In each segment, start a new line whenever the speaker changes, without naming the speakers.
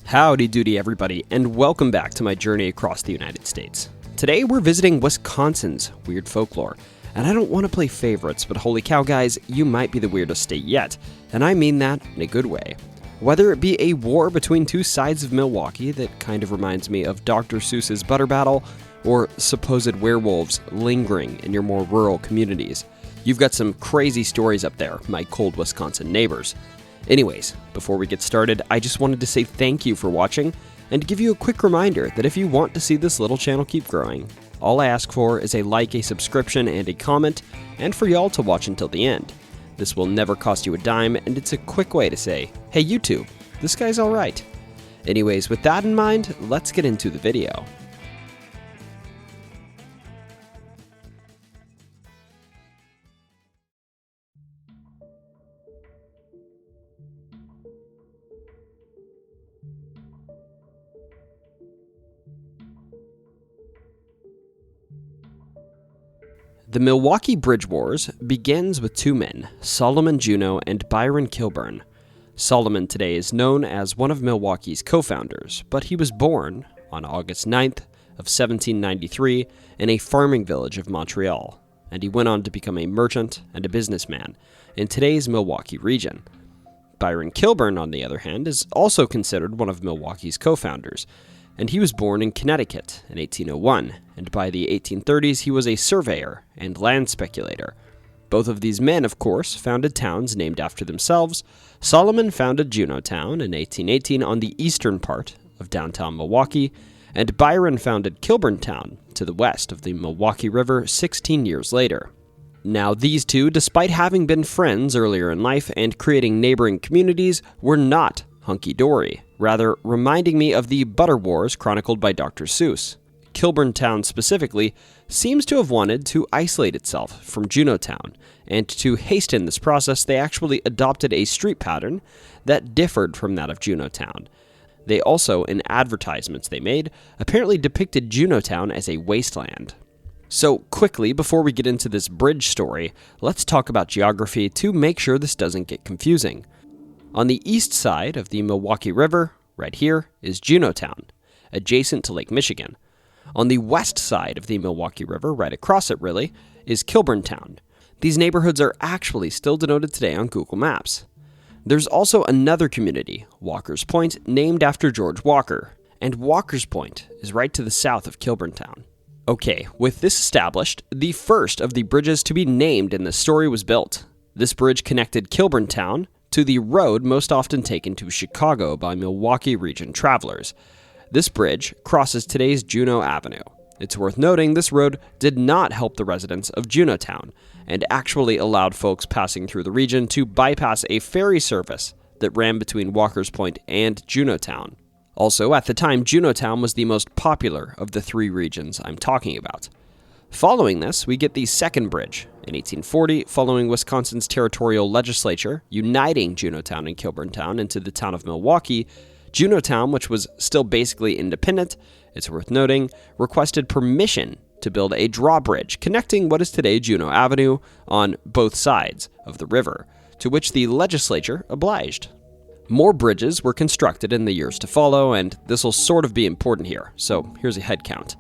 Howdy doody everybody, and welcome back to my journey across the United States. Today we're visiting Wisconsin's weird folklore, and I don't want to play favorites, but holy cow guys, you might be the weirdest state yet, and I mean that in a good way. Whether it be a war between two sides of Milwaukee that kind of reminds me of Dr. Seuss's Butter Battle, or supposed werewolves lingering in your more rural communities. You've got some crazy stories up there, my cold Wisconsin neighbors. Anyways, before we get started, I just wanted to say thank you for watching and give you a quick reminder that if you want to see this little channel keep growing, all I ask for is a like, a subscription, and a comment, and for y'all to watch until the end. This will never cost you a dime, and it's a quick way to say, hey YouTube, this guy's alright. Anyways, with that in mind, let's get into the video. The Milwaukee Bridge Wars begins with two men, Solomon Juneau and Byron Kilburn. Solomon today is known as one of Milwaukee's co-founders, but he was born on August 9th of 1793 in a farming village of Montreal, and he went on to become a merchant and a businessman in today's Milwaukee region. Byron Kilburn, on the other hand, is also considered one of Milwaukee's co-founders, and he was born in Connecticut in 1801, and by the 1830s he was a surveyor and land speculator. Both of these men, of course, founded towns named after themselves. Solomon founded Juneautown in 1818 on the eastern part of downtown Milwaukee, and Byron founded Kilburntown to the west of the Milwaukee River 16 years later. Now these two, despite having been friends earlier in life and creating neighboring communities, were not hunky-dory, rather reminding me of the Butter Wars chronicled by Dr. Seuss. Kilburntown specifically seems to have wanted to isolate itself from Juneautown, and to hasten this process they actually adopted a street pattern that differed from that of Juneautown. They also, in advertisements they made, apparently depicted Juneautown as a wasteland. So quickly, before we get into this bridge story, let's talk about geography to make sure this doesn't get confusing. On the east side of the Milwaukee River, right here, is Juneautown, adjacent to Lake Michigan. On the west side of the Milwaukee River, right across it really, is Kilburntown. These neighborhoods are actually still denoted today on Google Maps. There's also another community, Walker's Point, named after George Walker, and Walker's Point is right to the south of Kilburntown. Okay, with this established, the first of the bridges to be named in this story was built. This bridge connected Kilburntown to the road most often taken to Chicago by Milwaukee region travelers. This bridge crosses today's Juneau Avenue. It's worth noting this road did not help the residents of Juneautown, and actually allowed folks passing through the region to bypass a ferry service that ran between Walker's Point and Juneautown. Also, at the time, Juneautown was the most popular of the three regions I'm talking about. Following this, we get the second bridge in 1840, following Wisconsin's territorial legislature uniting Juneautown and Kilburntown into the town of Milwaukee. Juneautown, which was still basically independent, it's worth noting, requested permission to build a drawbridge connecting what is today Juneau Avenue on both sides of the river, to which the legislature obliged. More bridges were constructed in the years to follow, and this will sort of be important here, so here's a head count.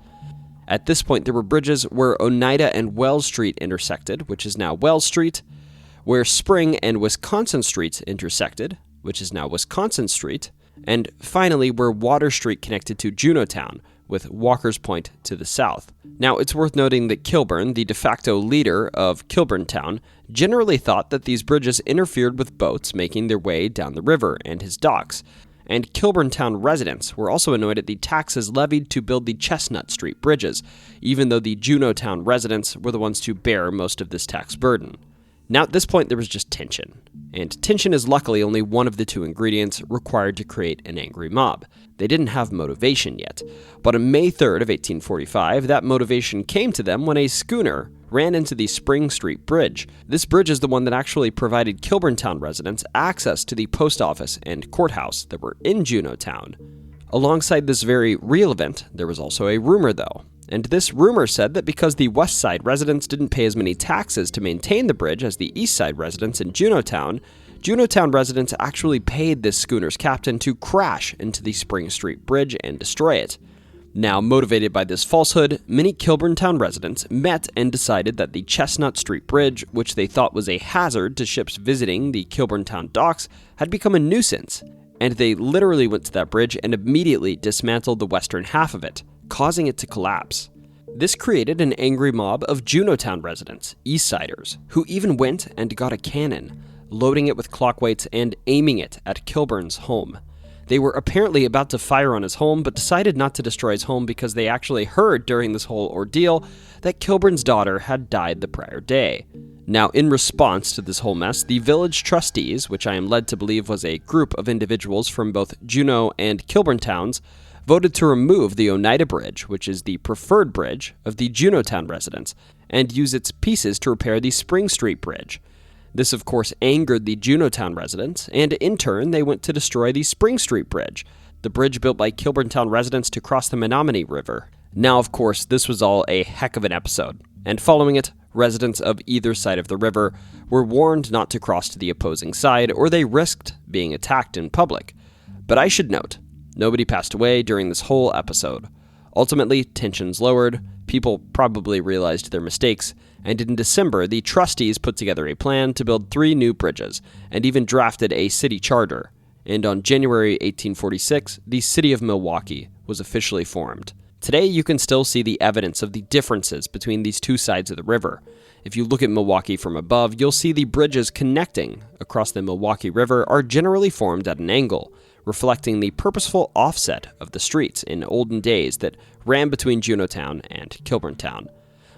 At this point, there were bridges where Oneida and Wells Street intersected, which is now Wells Street, where Spring and Wisconsin Streets intersected, which is now Wisconsin Street, and finally where Water Street connected to Juneautown, with Walker's Point to the south. Now, it's worth noting that Kilburn, the de facto leader of Kilburntown, generally thought that these bridges interfered with boats making their way down the river and his docks, and Kilburntown residents were also annoyed at the taxes levied to build the Chestnut Street bridges, even though the Juneautown residents were the ones to bear most of this tax burden. Now at this point there was just tension, and tension is luckily only one of the two ingredients required to create an angry mob. They didn't have motivation yet, but on May 3rd of 1845, that motivation came to them when a schooner ran into the Spring Street Bridge. This bridge is the one that actually provided Kilburntown residents access to the post office and courthouse that were in Juneautown. Alongside this very real event, there was also a rumor though, and this rumor said that because the West Side residents didn't pay as many taxes to maintain the bridge as the East Side residents in Juneautown, Juneautown residents actually paid this schooner's captain to crash into the Spring Street Bridge and destroy it. Now, motivated by this falsehood, many Kilburntown residents met and decided that the Chestnut Street Bridge, which they thought was a hazard to ships visiting the Kilburntown docks, had become a nuisance, and they literally went to that bridge and immediately dismantled the western half of it, causing it to collapse. This created an angry mob of Juneautown residents, Eastsiders, who even went and got a cannon, loading it with clockweights and aiming it at Kilburn's home. They were apparently about to fire on his home, but decided not to destroy his home because they actually heard during this whole ordeal that Kilburn's daughter had died the prior day. Now, in response to this whole mess, the village trustees, which I am led to believe was a group of individuals from both Juneau and Kilburn towns, voted to remove the Oneida Bridge, which is the preferred bridge of the Juneautown residents, and use its pieces to repair the Spring Street Bridge. This, of course, angered the Juneautown residents, and in turn, they went to destroy the Spring Street Bridge, the bridge built by Kilburntown residents to cross the Menominee River. Now, of course, this was all a heck of an episode, and following it, residents of either side of the river were warned not to cross to the opposing side, or they risked being attacked in public. But I should note, nobody passed away during this whole episode. Ultimately, tensions lowered, people probably realized their mistakes, and in December, the trustees put together a plan to build 3 new bridges, and even drafted a city charter. And on January 1846, the city of Milwaukee was officially formed. Today, you can still see the evidence of the differences between these two sides of the river. If you look at Milwaukee from above, you'll see the bridges connecting across the Milwaukee River are generally formed at an angle, reflecting the purposeful offset of the streets in olden days that ran between Juneautown and Kilburntown.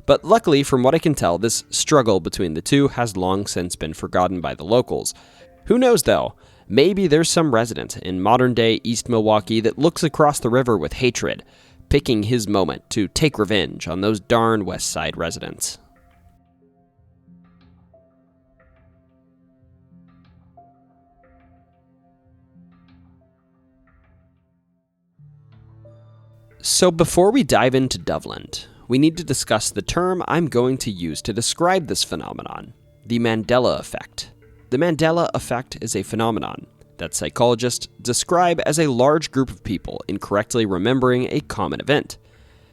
But luckily, from what I can tell, this struggle between the two has long since been forgotten by the locals. Who knows though? Maybe there's some resident in modern-day East Milwaukee that looks across the river with hatred, picking his moment to take revenge on those darn West Side residents. So before we dive into Doveland, we need to discuss the term I'm going to use to describe this phenomenon, the Mandela effect. The Mandela effect is a phenomenon that psychologists describe as a large group of people incorrectly remembering a common event.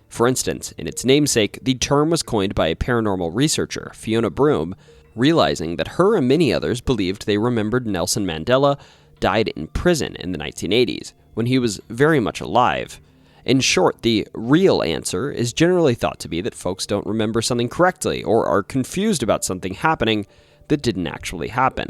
For instance, in its namesake, the term was coined by a paranormal researcher, Fiona Broom, realizing that her and many others believed they remembered Nelson Mandela died in prison in the 1980s, when he was very much alive. In short, the real answer is generally thought to be that folks don't remember something correctly or are confused about something happening that didn't actually happen.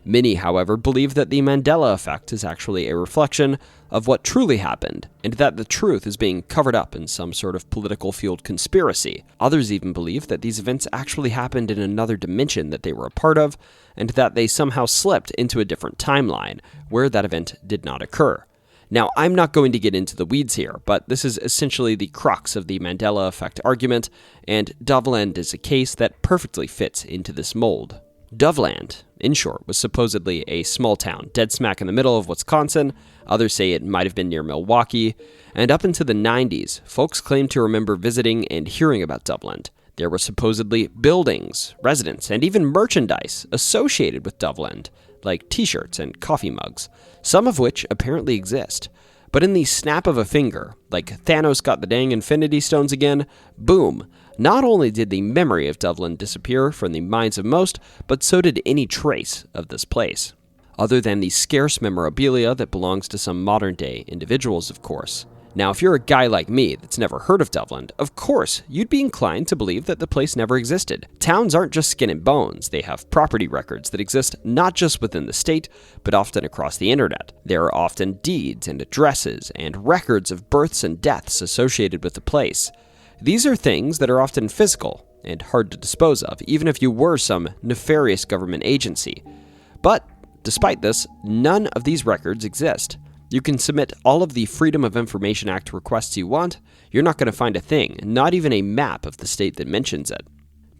Many, however, believe that the Mandela effect is actually a reflection of what truly happened, and that the truth is being covered up in some sort of political-fueled conspiracy. Others even believe that these events actually happened in another dimension that they were a part of, and that they somehow slipped into a different timeline, where that event did not occur. Now, I'm not going to get into the weeds here, but this is essentially the crux of the Mandela effect argument, and Doveland is a case that perfectly fits into this mold. Doveland, in short, was supposedly a small town, dead smack in the middle of Wisconsin. Others say it might have been near Milwaukee, and up into the 90s, folks claimed to remember visiting and hearing about Doveland. There were supposedly buildings, residents, and even merchandise associated with Doveland, like t-shirts and coffee mugs, some of which apparently exist. But in the snap of a finger, like Thanos got the dang Infinity Stones again, boom, not only did the memory of Doveland disappear from the minds of most, but so did any trace of this place. Other than the scarce memorabilia that belongs to some modern-day individuals, of course. Now, if you're a guy like me that's never heard of Doveland, of course, you'd be inclined to believe that the place never existed. Towns aren't just skin and bones. They have property records that exist not just within the state, but often across the internet. There are often deeds and addresses and records of births and deaths associated with the place. These are things that are often physical and hard to dispose of, even if you were some nefarious government agency. But despite this, none of these records exist. You can submit all of the Freedom of Information Act requests you want, you're not going to find a thing, not even a map of the state that mentions it.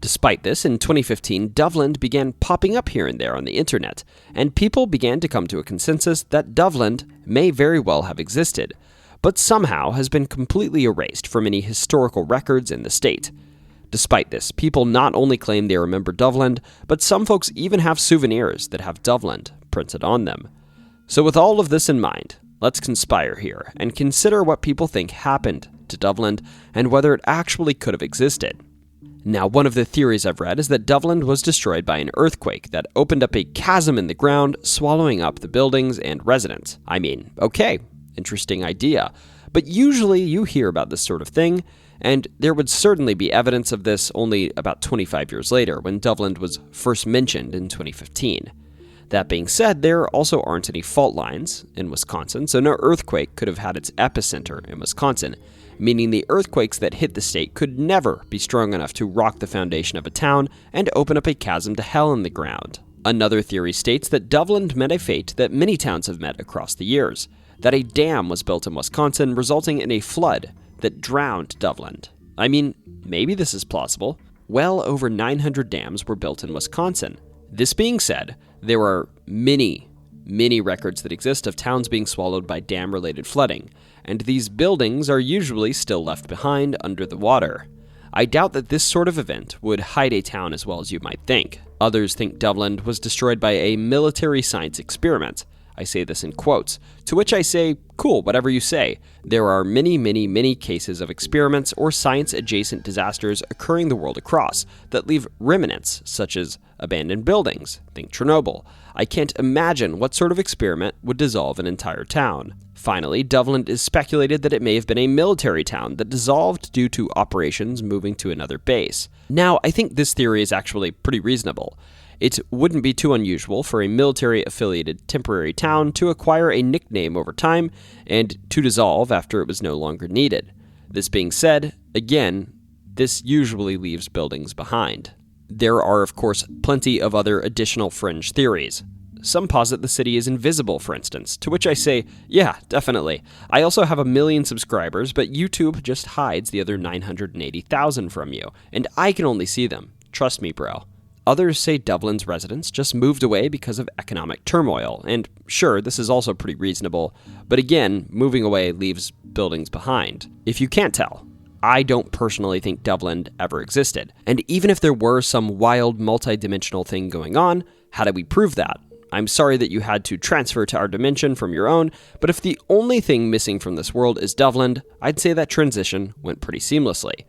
Despite this, in 2015, Doveland began popping up here and there on the internet, and people began to come to a consensus that Doveland may very well have existed, but somehow has been completely erased from any historical records in the state. Despite this, people not only claim they remember Doveland, but some folks even have souvenirs that have Doveland printed on them. So with all of this in mind, let's conspire here and consider what people think happened to Doveland and whether it actually could have existed. Now, one of the theories I've read is that Doveland was destroyed by an earthquake that opened up a chasm in the ground, swallowing up the buildings and residents. I mean, okay, interesting idea, but usually you hear about this sort of thing, and there would certainly be evidence of this only about 25 years later when Doveland was first mentioned in 2015. That being said, there also aren't any fault lines in Wisconsin, so no earthquake could have had its epicenter in Wisconsin, meaning the earthquakes that hit the state could never be strong enough to rock the foundation of a town and open up a chasm to hell in the ground. Another theory states that Doveland met a fate that many towns have met across the years, that a dam was built in Wisconsin resulting in a flood that drowned Doveland. I mean, maybe this is plausible. Well over 900 dams were built in Wisconsin. This being said, there are many records that exist of towns being swallowed by dam-related flooding, and these buildings are usually still left behind under the water. I doubt that this sort of event would hide a town as well as you might think. Others think Doveland was destroyed by a military science experiment. I say this in quotes, to which I say, cool, whatever you say. There are many cases of experiments or science-adjacent disasters occurring the world across that leave remnants, such as abandoned buildings. Think Chernobyl. I can't imagine what sort of experiment would dissolve an entire town. Finally, Doveland is speculated that it may have been a military town that dissolved due to operations moving to another base. Now, I think this theory is actually pretty reasonable. It wouldn't be too unusual for a military-affiliated temporary town to acquire a nickname over time and to dissolve after it was no longer needed. This being said, again, this usually leaves buildings behind. There are, of course, plenty of other additional fringe theories. Some posit the city is invisible, for instance, to which I say, yeah, definitely. I also have 1 million subscribers, but YouTube just hides the other 980,000 from you, and I can only see them. Trust me, bro. Others say Doveland's residents just moved away because of economic turmoil, and sure, this is also pretty reasonable, but again, moving away leaves buildings behind. If you can't tell, I don't personally think Doveland ever existed, and even if there were some wild multi-dimensional thing going on, how do we prove that? I'm sorry that you had to transfer to our dimension from your own, but if the only thing missing from this world is Doveland, I'd say that transition went pretty seamlessly.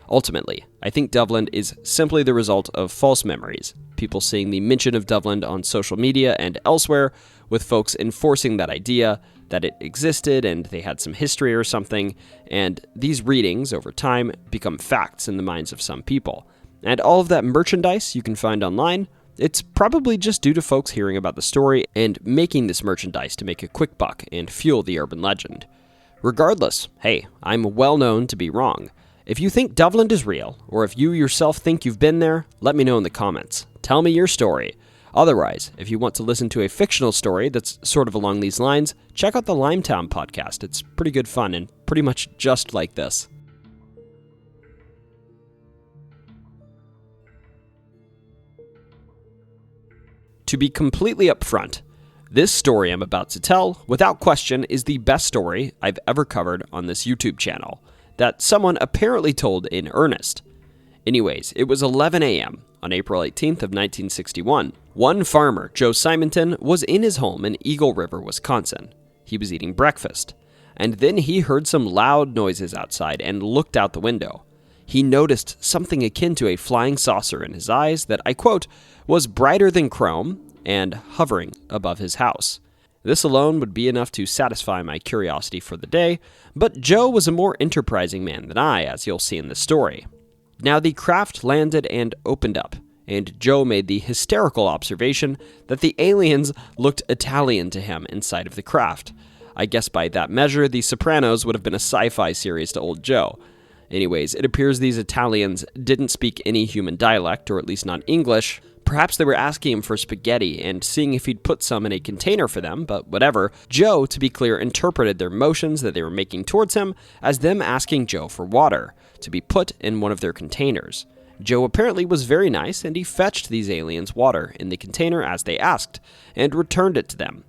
Ultimately, I think Doveland is simply the result of false memories, people seeing the mention of Doveland on social media and elsewhere, with folks enforcing that idea that it existed and they had some history or something, and these readings, over time, become facts in the minds of some people. And all of that merchandise you can find online, it's probably just due to folks hearing about the story and making this merchandise to make a quick buck and fuel the urban legend. Regardless, hey, I'm well known to be wrong. If you think Doveland is real, or if you yourself think you've been there, let me know in the comments. Tell me your story. Otherwise, if you want to listen to a fictional story that's sort of along these lines, check out the Limetown podcast. It's pretty good fun and pretty much just like this. To be completely upfront, this story I'm about to tell, without question, is the best story I've ever covered on this YouTube channel that someone apparently told in earnest. Anyways, it was 11 a.m. on April 18th of 1961. One farmer, Joe Simonton, was in his home in Eagle River, Wisconsin. He was eating breakfast, and then he heard some loud noises outside and looked out the window. He noticed something akin to a flying saucer in his eyes that, I quote, was brighter than chrome and hovering above his house. This alone would be enough to satisfy my curiosity for the day, but Joe was a more enterprising man than I, as you'll see in this story. Now the craft landed and opened up, and Joe made the hysterical observation that the aliens looked Italian to him inside of the craft. I guess by that measure, The Sopranos would have been a sci-fi series to old Joe. Anyways, it appears these Italians didn't speak any human dialect, or at least not English. Perhaps they were asking him for spaghetti and seeing if he'd put some in a container for them, but whatever. Joe, to be clear, interpreted their motions that they were making towards him as them asking Joe for water to be put in one of their containers. Joe apparently was very nice, and he fetched these aliens water in the container as they asked, and returned it to them.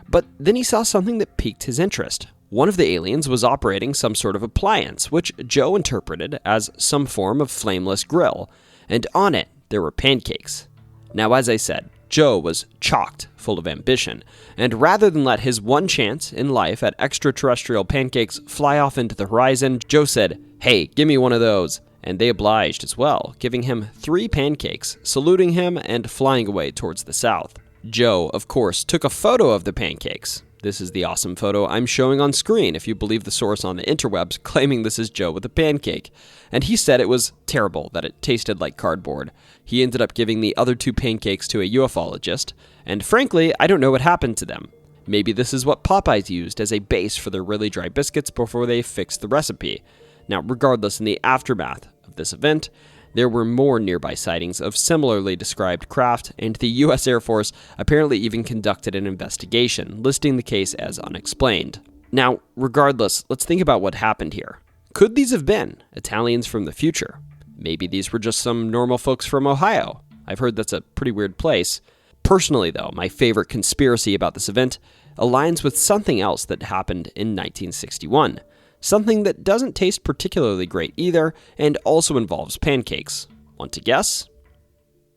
But then he saw something that piqued his interest. One of the aliens was operating some sort of appliance, which Joe interpreted as some form of flameless grill, and on it there were pancakes. Now, as I said, Joe was chocked full of ambition, and rather than let his one chance in life at extraterrestrial pancakes fly off into the horizon, Joe said, "Hey, give me one of those." And they obliged as well, giving him 3 pancakes, saluting him, and flying away towards the south. Joe, of course, took a photo of the pancakes. This is the awesome photo I'm showing on screen, if you believe the source on the interwebs claiming this is Joe with a pancake. And he said it was terrible, that it tasted like cardboard. He ended up giving the other 2 pancakes to a ufologist, and frankly, I don't know what happened to them. Maybe this is what Popeyes used as a base for their really dry biscuits before they fixed the recipe. Now, regardless, in the aftermath of this event, there were more nearby sightings of similarly described craft, and the U.S. Air Force apparently even conducted an investigation, listing the case as unexplained. Now, regardless, let's think about what happened here. Could these have been Italians from the future? Maybe these were just some normal folks from Ohio. I've heard that's a pretty weird place. Personally, though, my favorite conspiracy about this event aligns with something else that happened in 1961. Something that doesn't taste particularly great either, and also involves pancakes. Want to guess?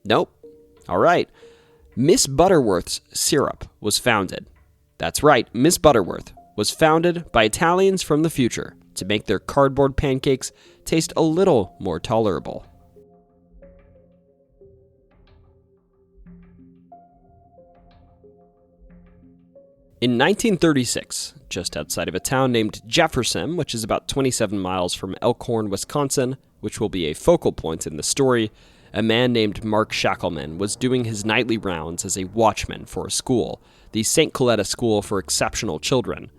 Nope. Alright. Miss Butterworth's syrup was founded. That's right, Miss Butterworth was founded by Italians from the future to make their cardboard pancakes taste a little more tolerable. In 1936, just outside of a town named Jefferson, which is about 27 miles from Elkhorn, Wisconsin, which will be a focal point in the story, a man named Mark Shackleman was doing his nightly rounds as a watchman for a school, the St. Coletta School for Exceptional Children.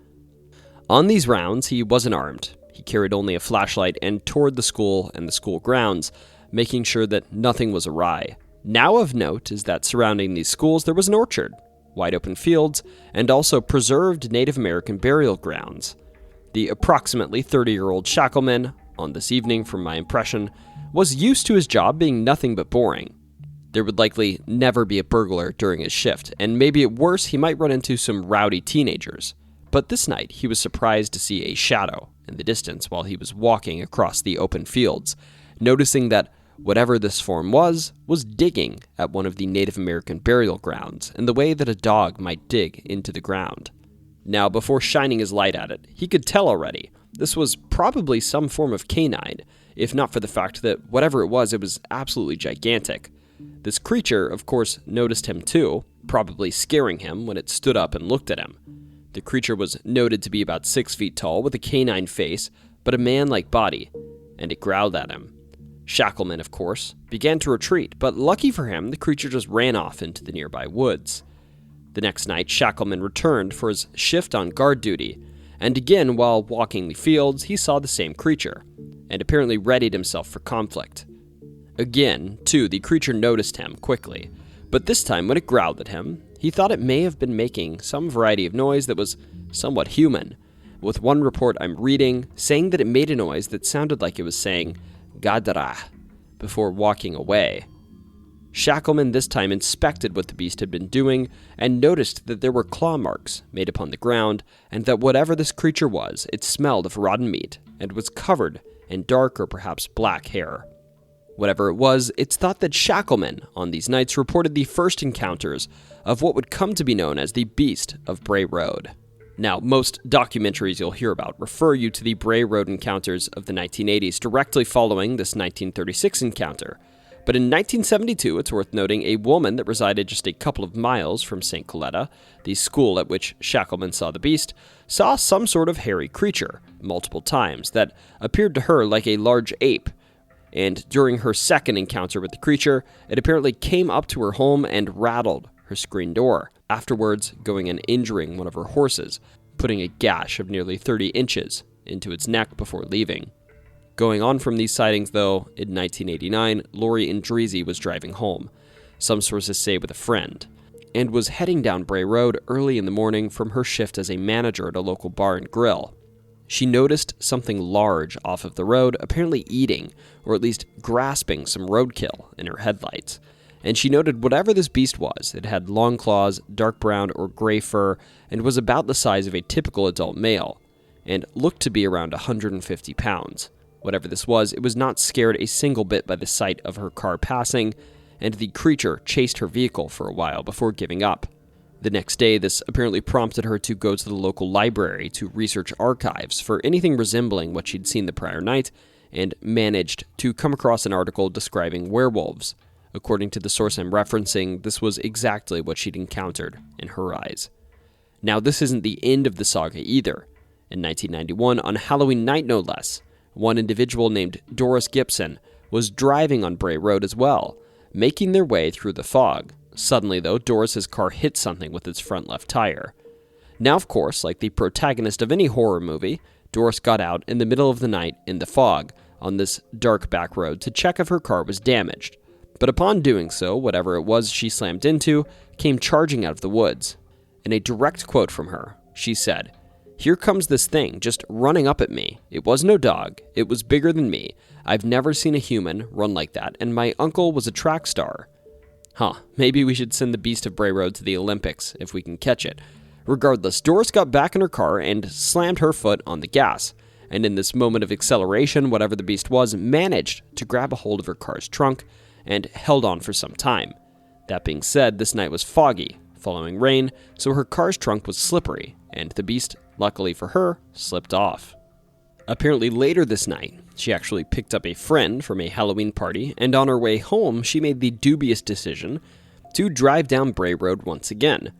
On these rounds, he wasn't armed. He carried only a flashlight and toured the school and the school grounds, making sure that nothing was awry. Now of note is that surrounding these schools there was an orchard, wide open fields, and also preserved Native American burial grounds. The approximately 30-year-old Shackleman, on this evening from my impression, was used to his job being nothing but boring. There would likely never be a burglar during his shift, and maybe at worst he might run into some rowdy teenagers. But this night he was surprised to see a shadow in the distance while he was walking across the open fields, noticing that whatever this form was digging at one of the Native American burial grounds in the way that a dog might dig into the ground. Now, before shining his light at it, he could tell already this was probably some form of canine, if not for the fact that whatever it was absolutely gigantic. This creature, of course, noticed him too, probably scaring him when it stood up and looked at him. The creature was noted to be about 6 feet tall with a canine face, but a man-like body, and it growled at him. Shackleman, of course, began to retreat, but lucky for him, the creature just ran off into the nearby woods. The next night, Shackleman returned for his shift on guard duty, and again, while walking the fields, he saw the same creature, and apparently readied himself for conflict. Again, too, the creature noticed him quickly, but this time when it growled at him, he thought it may have been making some variety of noise that was somewhat human, with one report I'm reading saying that it made a noise that sounded like it was saying, "Gadara," before walking away. Shackleman this time inspected what the beast had been doing and noticed that there were claw marks made upon the ground, and that whatever this creature was, it smelled of rotten meat and was covered in dark or perhaps black hair. Whatever it was, it's thought that Shackleman on these nights reported the first encounters of what would come to be known as the Beast of Bray Road. Now, most documentaries you'll hear about refer you to the Bray Road encounters of the 1980s directly following this 1936 encounter. But in 1972, it's worth noting, a woman that resided just a couple of miles from St. Coletta, the school at which Shackleman saw the beast, saw some sort of hairy creature multiple times that appeared to her like a large ape. And during her second encounter with the creature, it apparently came up to her home and rattled her screen door, afterwards going and injuring one of her horses, putting a gash of nearly 30 inches into its neck before leaving. Going on from these sightings, though, in 1989, Lori Andreezy was driving home, some sources say with a friend, and was heading down Bray Road early in the morning from her shift as a manager at a local bar and grill. She noticed something large off of the road, apparently eating, or at least grasping some roadkill in her headlights. And she noted whatever this beast was, it had long claws, dark brown or gray fur, and was about the size of a typical adult male, and looked to be around 150 pounds. Whatever this was, it was not scared a single bit by the sight of her car passing, and the creature chased her vehicle for a while before giving up. The next day, this apparently prompted her to go to the local library to research archives for anything resembling what she'd seen the prior night, and managed to come across an article describing werewolves. According to the source I'm referencing, this was exactly what she'd encountered in her eyes. Now, this isn't the end of the saga either. In 1991, on Halloween night no less, one individual named Doris Gibson was driving on Bray Road as well, making their way through the fog. Suddenly, though, Doris's car hit something with its front left tire. Now, of course, like the protagonist of any horror movie, Doris got out in the middle of the night in the fog on this dark back road to check if her car was damaged. But upon doing so, whatever it was she slammed into came charging out of the woods. In a direct quote from her, she said, "Here comes this thing, just running up at me. It was no dog. It was bigger than me. I've never seen a human run like that, and my uncle was a track star." Maybe we should send the Beast of Bray Road to the Olympics if we can catch it. Regardless, Doris got back in her car and slammed her foot on the gas. And in this moment of acceleration, whatever the beast was, managed to grab a hold of her car's trunk and held on for some time. That being said, this night was foggy, following rain, so her car's trunk was slippery, and the beast, luckily for her, slipped off. Apparently later this night, she actually picked up a friend from a Halloween party, and on her way home, she made the dubious decision to drive down Bray Road once again.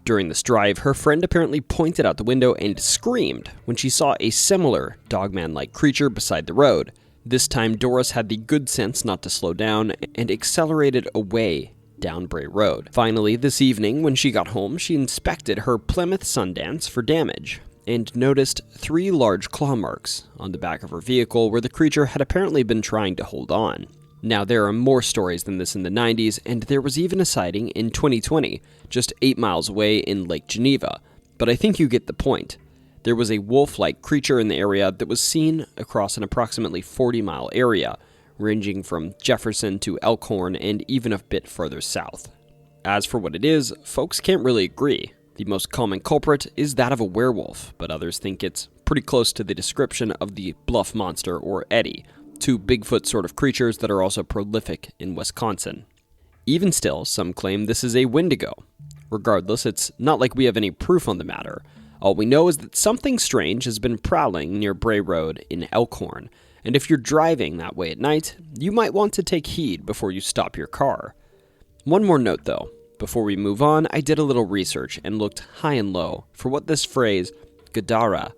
During this drive, her friend apparently pointed out the window and screamed when she saw a similar dogman-like creature beside the road. This time, Doris had the good sense not to slow down and accelerated away down Bray Road. Finally, this evening, when she got home, she inspected her Plymouth Sundance for damage and noticed 3 large claw marks on the back of her vehicle where the creature had apparently been trying to hold on. Now, there are more stories than this in the 90s, and there was even a sighting in 2020, just 8 miles away in Lake Geneva. But I think you get the point. There was a wolf-like creature in the area that was seen across an approximately 40-mile area, ranging from Jefferson to Elkhorn and even a bit further south. As for what it is, folks can't really agree. The most common culprit is that of a werewolf, but others think it's pretty close to the description of the Bluff Monster or Eddie, 2 Bigfoot sort of creatures that are also prolific in Wisconsin. Even still, some claim this is a Wendigo. Regardless, it's not like we have any proof on the matter. All we know is that something strange has been prowling near Bray Road in Elkhorn, and if you're driving that way at night, you might want to take heed before you stop your car. One more note though. Before we move on, I did a little research and looked high and low for what this phrase, Gadara,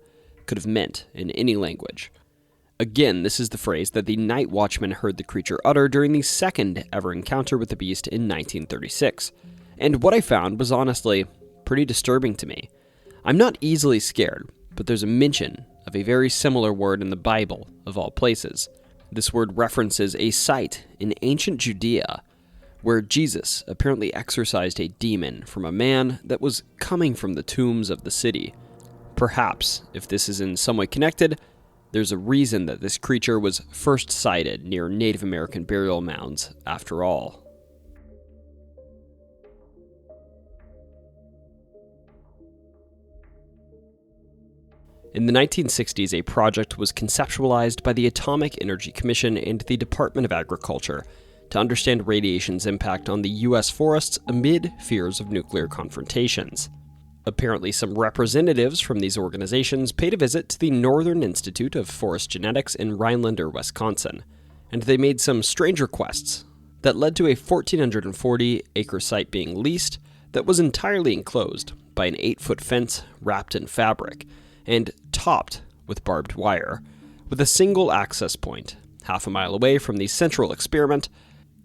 could have meant in any language. Again, this is the phrase that the night watchman heard the creature utter during the second ever encounter with the beast in 1936. And what I found was honestly pretty disturbing to me. I'm not easily scared, but there's a mention of a very similar word in the Bible, of all places. This word references a site in ancient Judea where Jesus apparently exorcised a demon from a man that was coming from the tombs of the city. Perhaps, if this is in some way connected, there's a reason that this creature was first sighted near Native American burial mounds, after all. In the 1960s, a project was conceptualized by the Atomic Energy Commission and the Department of Agriculture to understand radiation's impact on the U.S. forests amid fears of nuclear confrontations. Apparently, some representatives from these organizations paid a visit to the Northern Institute of Forest Genetics in Rhinelander, Wisconsin, and they made some strange requests that led to a 1,440-acre site being leased that was entirely enclosed by an 8-foot fence wrapped in fabric and topped with barbed wire, with a single access point half a mile away from the central experiment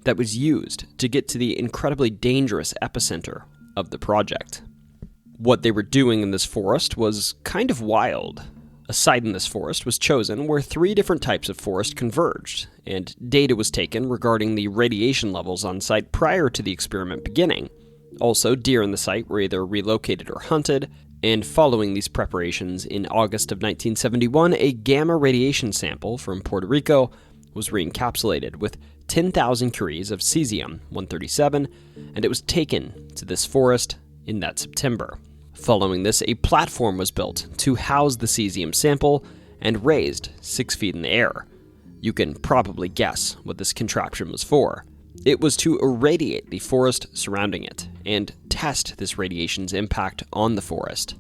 that was used to get to the incredibly dangerous epicenter of the project. What they were doing in this forest was kind of wild. A site in this forest was chosen where 3 different types of forest converged, and data was taken regarding the radiation levels on site prior to the experiment beginning. Also, deer in the site were either relocated or hunted, and following these preparations in August of 1971, a gamma radiation sample from Puerto Rico was re-encapsulated with 10,000 curies of cesium-137, and it was taken to this forest in that September. Following this, a platform was built to house the cesium sample and raised 6 feet in the air. You can probably guess what this contraption was for. It was to irradiate the forest surrounding it and test this radiation's impact on the forest.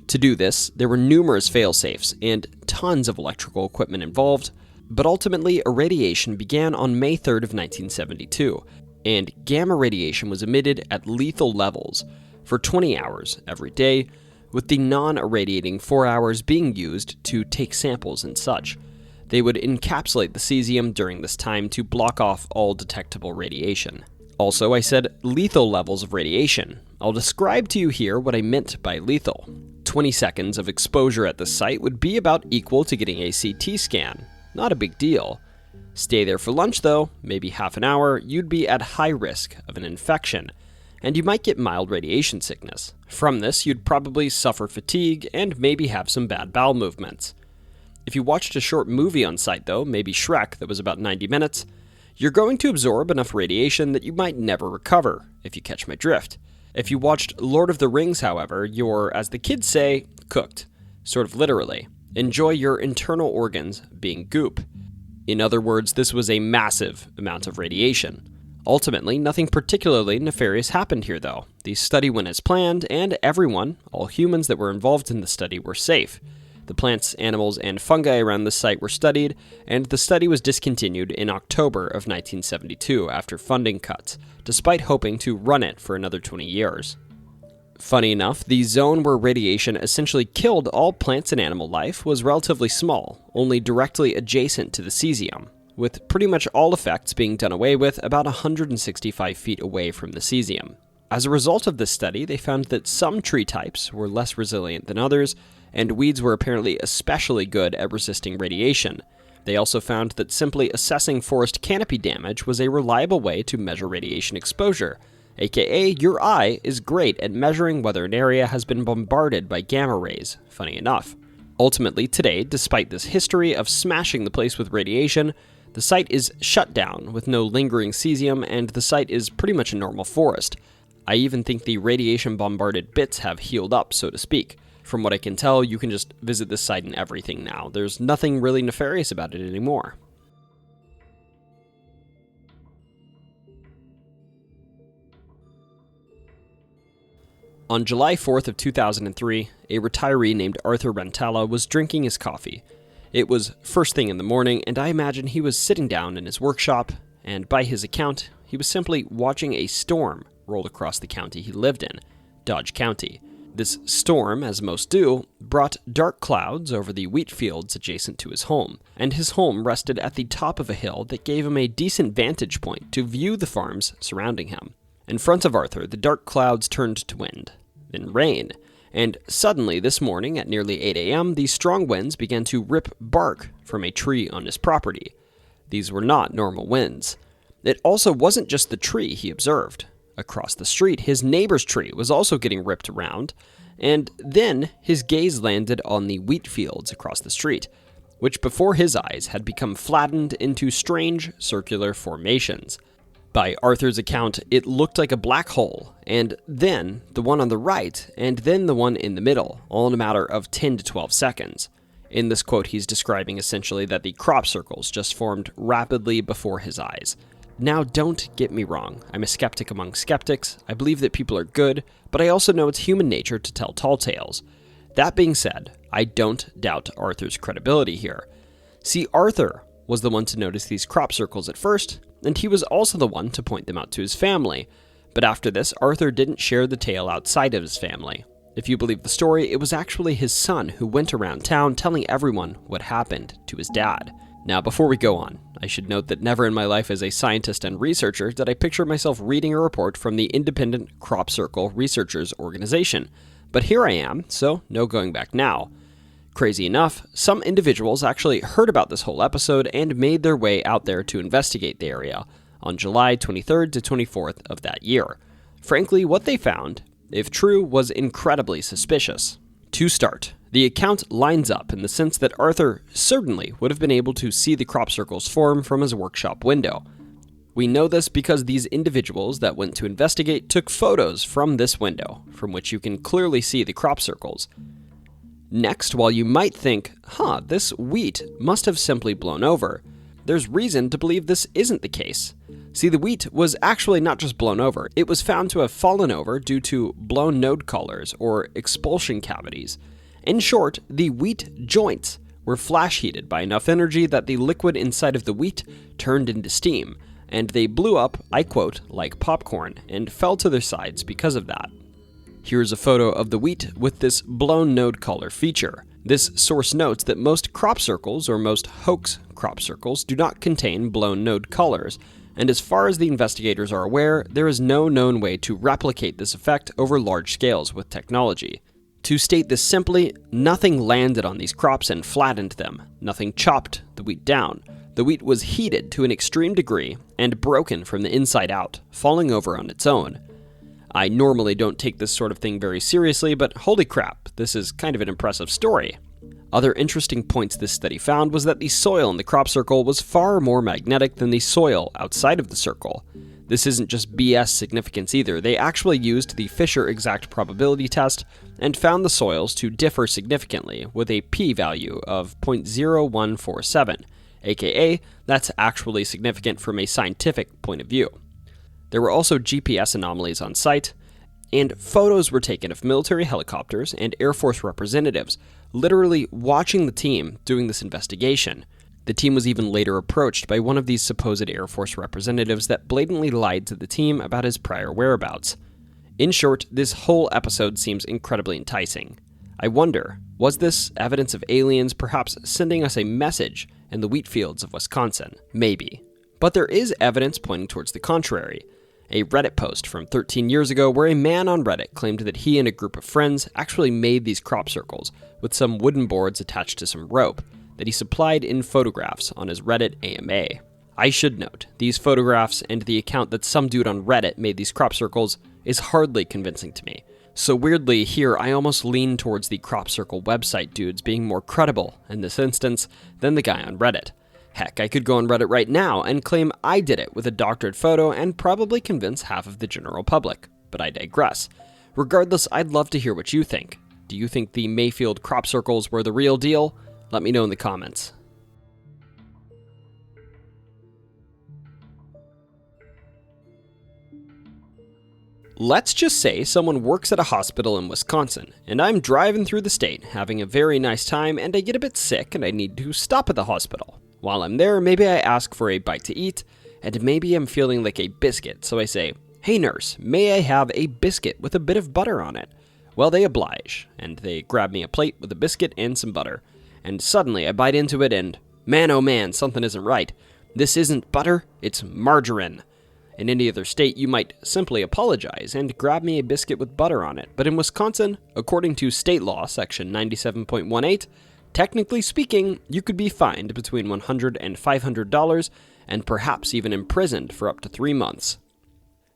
To do this, there were numerous fail-safes and tons of electrical equipment involved, but ultimately irradiation began on May 3rd of 1972, and gamma radiation was emitted at lethal levels for 20 hours every day, with the non-irradiating 4 hours being used to take samples and such. They would encapsulate the cesium during this time to block off all detectable radiation. Also, I said lethal levels of radiation. I'll describe to you here what I meant by lethal. 20 seconds of exposure at the site would be about equal to getting a CT scan. Not a big deal. Stay there for lunch though, maybe half an hour, you'd be at high risk of an infection, and you might get mild radiation sickness. From this, you'd probably suffer fatigue and maybe have some bad bowel movements. If you watched a short movie on site though, maybe Shrek, that was about 90 minutes, you're going to absorb enough radiation that you might never recover, if you catch my drift. If you watched Lord of the Rings, however, you're, as the kids say, cooked. Sort of literally. Enjoy your internal organs being goop. In other words, this was a massive amount of radiation. Ultimately, nothing particularly nefarious happened here though. The study went as planned, and everyone, all humans that were involved in the study, were safe. The plants, animals, and fungi around the site were studied, and the study was discontinued in October of 1972 after funding cuts, despite hoping to run it for another 20 years. Funny enough, the zone where radiation essentially killed all plants and animal life was relatively small, only directly adjacent to the cesium, with pretty much all effects being done away with about 165 feet away from the cesium. As a result of this study, they found that some tree types were less resilient than others, and weeds were apparently especially good at resisting radiation. They also found that simply assessing forest canopy damage was a reliable way to measure radiation exposure, aka your eye is great at measuring whether an area has been bombarded by gamma rays, funny enough. Ultimately, today, despite this history of smashing the place with radiation, the site is shut down with no lingering cesium, and the site is pretty much a normal forest. I even think the radiation-bombarded bits have healed up, so to speak. From what I can tell, you can just visit this site and everything now. There's nothing really nefarious about it anymore. On July 4th of 2003, a retiree named Arthur Rentala was drinking his coffee. It was first thing in the morning, and I imagine he was sitting down in his workshop, and by his account, he was simply watching a storm roll across the county he lived in, Dodge County. This storm, as most do, brought dark clouds over the wheat fields adjacent to his home, and his home rested at the top of a hill that gave him a decent vantage point to view the farms surrounding him. In front of Arthur, the dark clouds turned to wind, then rain, and suddenly this morning at nearly 8 a.m., these strong winds began to rip bark from a tree on his property. These were not normal winds. It also wasn't just the tree he observed. Across the street, his neighbor's tree was also getting ripped around, and then his gaze landed on the wheat fields across the street, which before his eyes had become flattened into strange circular formations. By Arthur's account, it looked like a black hole, and then the one on the right, and then the one in the middle, all in a matter of 10 to 12 seconds. In this quote, he's describing essentially that the crop circles just formed rapidly before his eyes. Now, don't get me wrong. I'm a skeptic among skeptics. I believe that people are good, but I also know it's human nature to tell tall tales. That being said, I don't doubt Arthur's credibility here. See, Arthur was the one to notice these crop circles at first, and he was also the one to point them out to his family. But after this, Arthur didn't share the tale outside of his family. If you believe the story, it was actually his son who went around town telling everyone what happened to his dad. Now, before we go on, I should note that never in my life as a scientist and researcher did I picture myself reading a report from the Independent Crop Circle Researchers Organization. But here I am, so no going back now. Crazy enough, some individuals actually heard about this whole episode and made their way out there to investigate the area on July 23rd to 24th of that year. Frankly, what they found, if true, was incredibly suspicious. To start, the account lines up in the sense that Arthur certainly would have been able to see the crop circles form from his workshop window. We know this because these individuals that went to investigate took photos from this window, from which you can clearly see the crop circles. Next, while you might think, this wheat must have simply blown over, there's reason to believe this isn't the case. See, the wheat was actually not just blown over, it was found to have fallen over due to blown node collars or expulsion cavities. In short, the wheat joints were flash heated by enough energy that the liquid inside of the wheat turned into steam, and they blew up, I quote, like popcorn, and fell to their sides because of that. Here's a photo of the wheat with this blown node collar feature. This source notes that most crop circles, or most hoax crop circles, do not contain blown node collars, and as far as the investigators are aware, there is no known way to replicate this effect over large scales with technology. To state this simply, nothing landed on these crops and flattened them. Nothing chopped the wheat down. The wheat was heated to an extreme degree and broken from the inside out, falling over on its own. I normally don't take this sort of thing very seriously, but holy crap, this is kind of an impressive story. Other interesting points this study found was that the soil in the crop circle was far more magnetic than the soil outside of the circle. This isn't just BS significance either. They actually used the Fisher exact probability test and found the soils to differ significantly with a p-value of 0.0147, aka that's actually significant from a scientific point of view. There were also GPS anomalies on site, and photos were taken of military helicopters and Air Force representatives literally watching the team doing this investigation. The team was even later approached by one of these supposed Air Force representatives that blatantly lied to the team about his prior whereabouts. In short, this whole episode seems incredibly enticing. I wonder, was this evidence of aliens perhaps sending us a message in the wheat fields of Wisconsin? Maybe. But there is evidence pointing towards the contrary. A Reddit post from 13 years ago where a man on Reddit claimed that he and a group of friends actually made these crop circles with some wooden boards attached to some rope that he supplied in photographs on his Reddit AMA. I should note, these photographs and the account that some dude on Reddit made these crop circles is hardly convincing to me. So weirdly, here I almost lean towards the crop circle website dudes being more credible in this instance than the guy on Reddit. Heck, I could go on Reddit right now and claim I did it with a doctored photo and probably convince half of the general public, but I digress. Regardless, I'd love to hear what you think. Do you think the Mayfield crop circles were the real deal? Let me know in the comments. Let's just say someone works at a hospital in Wisconsin, and I'm driving through the state, having a very nice time, and I get a bit sick and I need to stop at the hospital. While I'm there, maybe I ask for a bite to eat, and maybe I'm feeling like a biscuit, so I say, "Hey nurse, may I have a biscuit with a bit of butter on it?" Well, they oblige, and they grab me a plate with a biscuit and some butter, and suddenly I bite into it and, man oh man, something isn't right. This isn't butter, it's margarine. In any other state, you might simply apologize and grab me a biscuit with butter on it, but in Wisconsin, according to state law, section 97.18, technically speaking, you could be fined between $100 and $500 and perhaps even imprisoned for up to 3 months.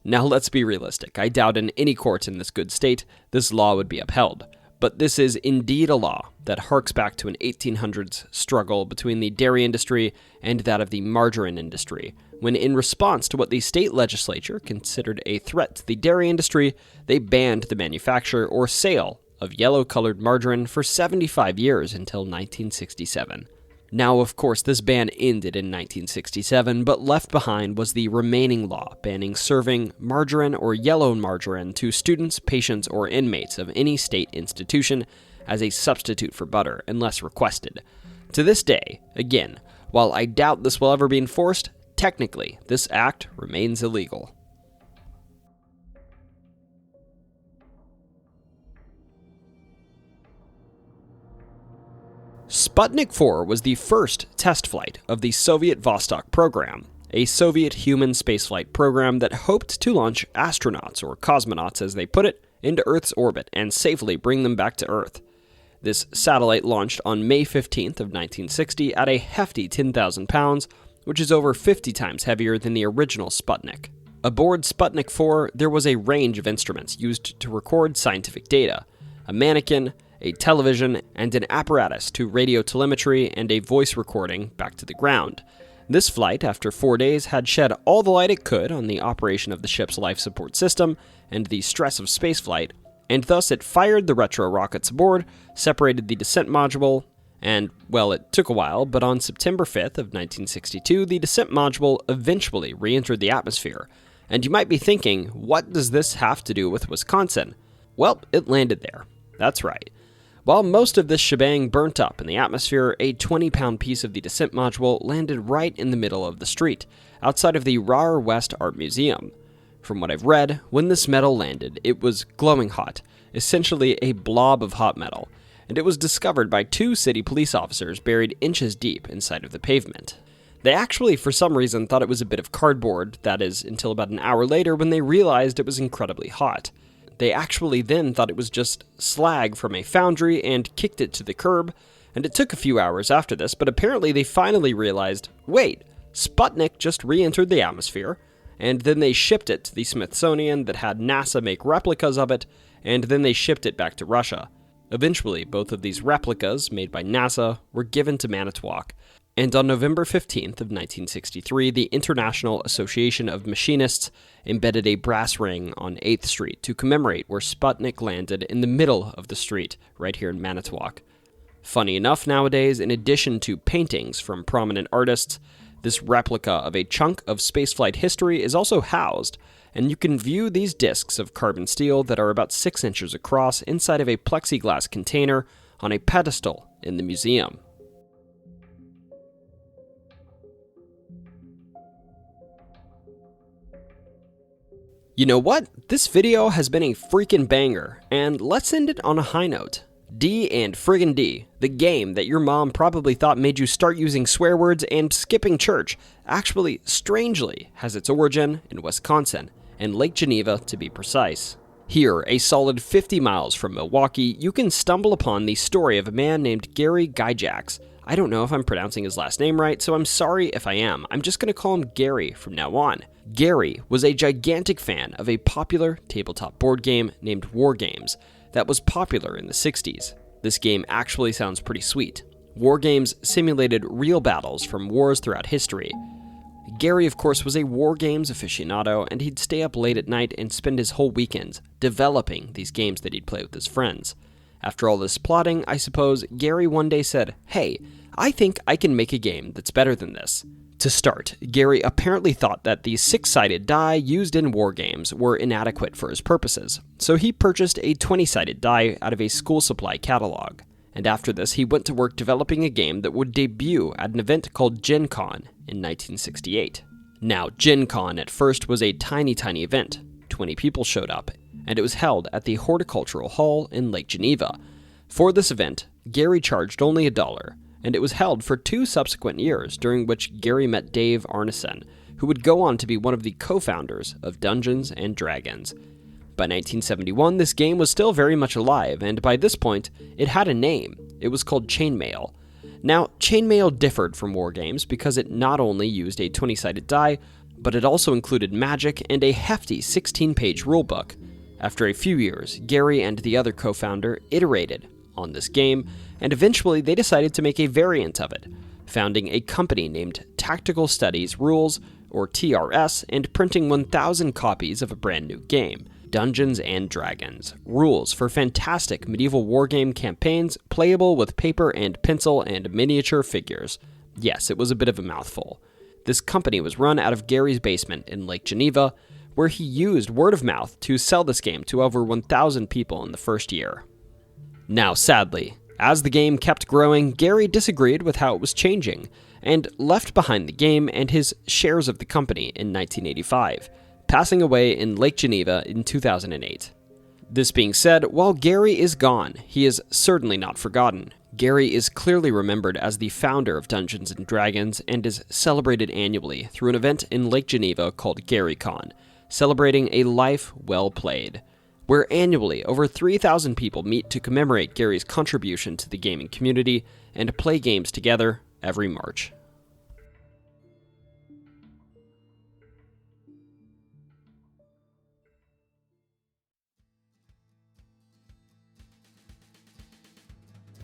Now let's be realistic. I doubt in any court in this good state this law would be upheld. But this is indeed a law that harks back to an 1800s struggle between the dairy industry and that of the margarine industry, when in response to what the state legislature considered a threat to the dairy industry, they banned the manufacture or sale of yellow-colored margarine for 75 years until 1967. Now, of course, this ban ended in 1967, but left behind was the remaining law banning serving margarine or yellow margarine to students, patients, or inmates of any state institution as a substitute for butter, unless requested. To this day, again, while I doubt this will ever be enforced, technically, this act remains illegal. Sputnik 4 was the first test flight of the Soviet Vostok program, a Soviet human spaceflight program that hoped to launch astronauts, or cosmonauts as they put it, into Earth's orbit and safely bring them back to Earth. This satellite launched on May 15th of 1960 at a hefty 10,000 pounds, which is over 50 times heavier than the original Sputnik. Aboard Sputnik 4, there was a range of instruments used to record scientific data: a mannequin, a television, and an apparatus to radio telemetry and a voice recording back to the ground. This flight, after 4 days, had shed all the light it could on the operation of the ship's life support system and the stress of spaceflight, and thus it fired the retro rockets aboard, separated the descent module, And, well, it took a while, but on September 5th of 1962, the descent module eventually re-entered the atmosphere. And you might be thinking, what does this have to do with Wisconsin? Well, it landed there. That's right. While most of this shebang burnt up in the atmosphere, a 20-pound piece of the descent module landed right in the middle of the street, outside of the Rar West Art Museum. From what I've read, when this metal landed, it was glowing hot, essentially a blob of hot metal, and it was discovered by 2 city police officers buried inches deep inside of the pavement. They actually, for some reason, thought it was a bit of cardboard, that is, until about an hour later when they realized it was incredibly hot. They actually then thought it was just slag from a foundry and kicked it to the curb, and it took a few hours after this, but apparently they finally realized, wait, Sputnik just re-entered the atmosphere, and then they shipped it to the Smithsonian that had NASA make replicas of it, and then they shipped it back to Russia. Eventually, both of these replicas, made by NASA, were given to Manitowoc, and on November 15th of 1963, the International Association of Machinists embedded a brass ring on 8th Street to commemorate where Sputnik landed in the middle of the street, right here in Manitowoc. Funny enough, nowadays, in addition to paintings from prominent artists, this replica of a chunk of spaceflight history is also housed, and you can view these discs of carbon steel that are about 6 inches across inside of a plexiglass container on a pedestal in the museum. You know what? This video has been a freaking banger, and let's end it on a high note. D and friggin' D, the game that your mom probably thought made you start using swear words and skipping church, actually, strangely, has its origin in Wisconsin, and Lake Geneva to be precise. Here, a solid 50 miles from Milwaukee, you can stumble upon the story of a man named Gary Gygax. I don't know if I'm pronouncing his last name right, so I'm sorry if I am. I'm just going to call him Gary from now on. Gary was a gigantic fan of a popular tabletop board game named War Games that was popular in the 60s. This game actually sounds pretty sweet. War Games simulated real battles from wars throughout history. Gary, of course, was a War Games aficionado, and he'd stay up late at night and spend his whole weekends developing these games that he'd play with his friends. After all this plotting, I suppose, Gary one day said, "Hey, I think I can make a game that's better than this." To start, Gary apparently thought that the 6-sided die used in war games were inadequate for his purposes, so he purchased a 20-sided die out of a school supply catalog. And after this, he went to work developing a game that would debut at an event called Gen Con in 1968. Now, Gen Con at first was a tiny event. 20 people showed up, and it was held at the Horticultural Hall in Lake Geneva. For this event, Gary charged only $1, and it was held for 2 subsequent years, during which Gary met Dave Arneson, who would go on to be one of the co-founders of Dungeons & Dragons. By 1971, this game was still very much alive, and by this point, it had a name. It was called Chainmail. Now, Chainmail differed from War Games because it not only used a 20-sided die, but it also included magic and a hefty 16-page rulebook. After a few years, Gary and the other co-founder iterated on this game, and eventually they decided to make a variant of it, founding a company named Tactical Studies Rules, or TRS, and printing 1,000 copies of a brand new game, Dungeons & Dragons, rules for fantastic medieval wargame campaigns playable with paper and pencil and miniature figures. Yes, it was a bit of a mouthful. This company was run out of Gary's basement in Lake Geneva, where he used word of mouth to sell this game to over 1,000 people in the first year. Now, sadly, as the game kept growing, Gary disagreed with how it was changing, and left behind the game and his shares of the company in 1985, passing away in Lake Geneva in 2008. This being said, while Gary is gone, he is certainly not forgotten. Gary is clearly remembered as the founder of Dungeons & Dragons and is celebrated annually through an event in Lake Geneva called GaryCon, celebrating a life well played, where annually over 3,000 people meet to commemorate Gary's contribution to the gaming community and play games together every March.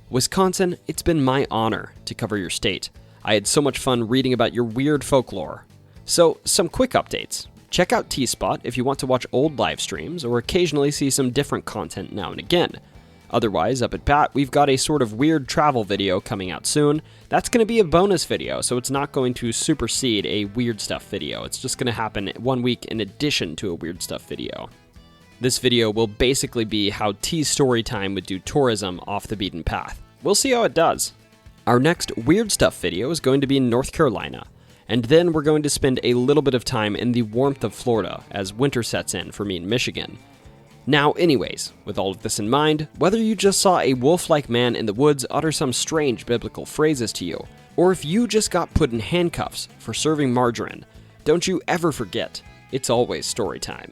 Wisconsin, it's been my honor to cover your state. I had so much fun reading about your weird folklore. So, some quick updates. Check out T-Spot if you want to watch old live streams or occasionally see some different content now and again. Otherwise, up at Pat, we've got a sort of weird travel video coming out soon. That's going to be a bonus video, so it's not going to supersede a Weird Stuff video. It's just going to happen 1 week in addition to a Weird Stuff video. This video will basically be how Storytime would do tourism off the beaten path. We'll see how it does. Our next Weird Stuff video is going to be in North Carolina, and then we're going to spend a little bit of time in the warmth of Florida as winter sets in for me in Michigan. Now, anyways, with all of this in mind, whether you just saw a wolf-like man in the woods utter some strange biblical phrases to you, or if you just got put in handcuffs for serving margarine, don't you ever forget, it's always story time.